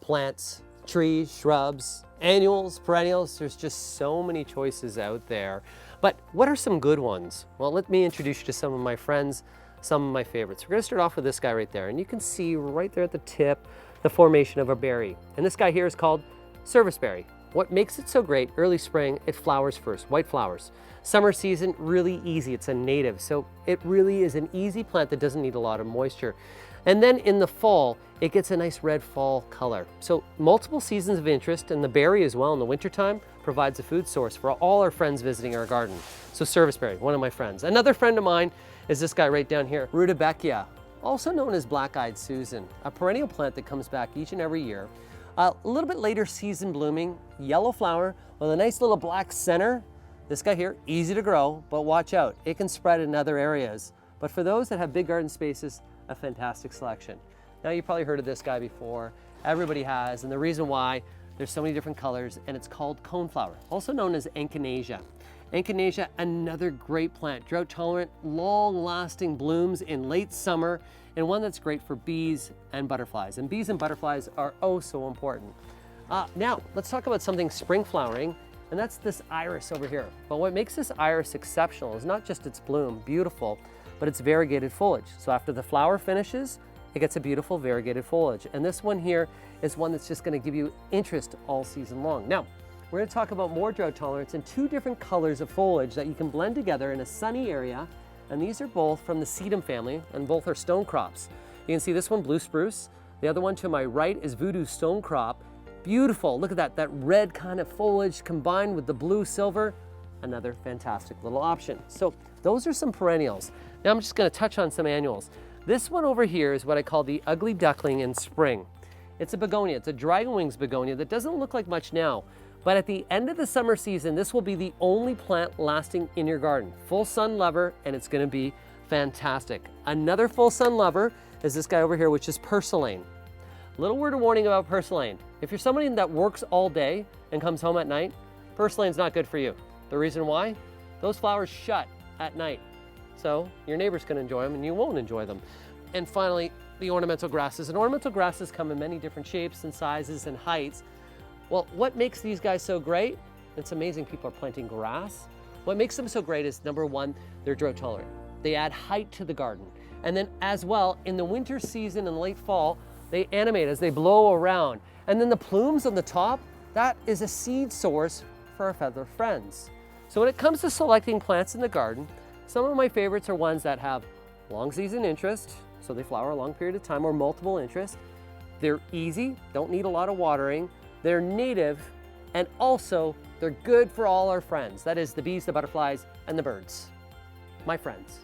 plants, trees, shrubs, annuals, perennials. There's just so many choices out there. But what are some good ones? Well, let me introduce you to some of my friends, some of my favorites. We're gonna start off with this guy right there, and you can see right there at the tip the formation of a berry. And this guy here is called serviceberry. What makes it so great, early spring, it flowers first, white flowers. Summer season, really easy, it's a native, so it really is an easy plant that doesn't need a lot of moisture. And then in the fall, it gets a nice red fall color. So multiple seasons of interest, and the berry as well in the wintertime provides a food source for all our friends visiting our garden. So serviceberry, one of my friends. Another friend of mine is this guy right down here, Rudbeckia, also known as black-eyed Susan, a perennial plant that comes back each and every year. A little bit later season blooming, yellow flower with a nice little black center. This guy here, easy to grow, but watch out, it can spread in other areas. But for those that have big garden spaces, a fantastic selection. Now you've probably heard of this guy before. Everybody has, and the reason why, there's so many different colors, and it's called coneflower, also known as echinacea. Echinacea, another great plant, drought tolerant, long lasting blooms in late summer, and one that's great for bees and butterflies. And bees and butterflies are oh so important. Now, let's talk about something spring flowering, and that's this iris over here. But what makes this iris exceptional is not just its bloom, beautiful, but its variegated foliage. So after the flower finishes, it gets a beautiful variegated foliage. And this one here is one that's just gonna give you interest all season long. Now, we're gonna talk about more drought tolerance and two different colors of foliage that you can blend together in a sunny area. And these are both from the sedum family, and both are stone crops. You can see this one, blue spruce. The other one to my right is voodoo stone crop. Beautiful, look at that red kind of foliage combined with the blue silver. Another fantastic little option. So those are some perennials. Now I'm just gonna touch on some annuals. This one over here is what I call the ugly duckling in spring. It's a begonia, it's a dragon wings begonia that doesn't look like much now, but at the end of the summer season, this will be the only plant lasting in your garden. Full sun lover, and it's gonna be fantastic. Another full sun lover is this guy over here, which is purslane. Little word of warning about purslane. If you're somebody that works all day and comes home at night, purslane's not good for you. The reason why? Those flowers shut at night. So your neighbors can enjoy them and you won't enjoy them. And finally, the ornamental grasses. And ornamental grasses come in many different shapes and sizes and heights. Well, what makes these guys so great? It's amazing people are planting grass. What makes them so great is number one, they're drought tolerant. They add height to the garden. And then as well, in the winter season and late fall, they animate as they blow around. And then the plumes on the top, that is a seed source for our feather friends. So when it comes to selecting plants in the garden, some of my favorites are ones that have long season interest, so they flower a long period of time, or multiple interest. They're easy, don't need a lot of watering. They're native, and also they're good for all our friends. That is the bees, the butterflies, and the birds. My friends.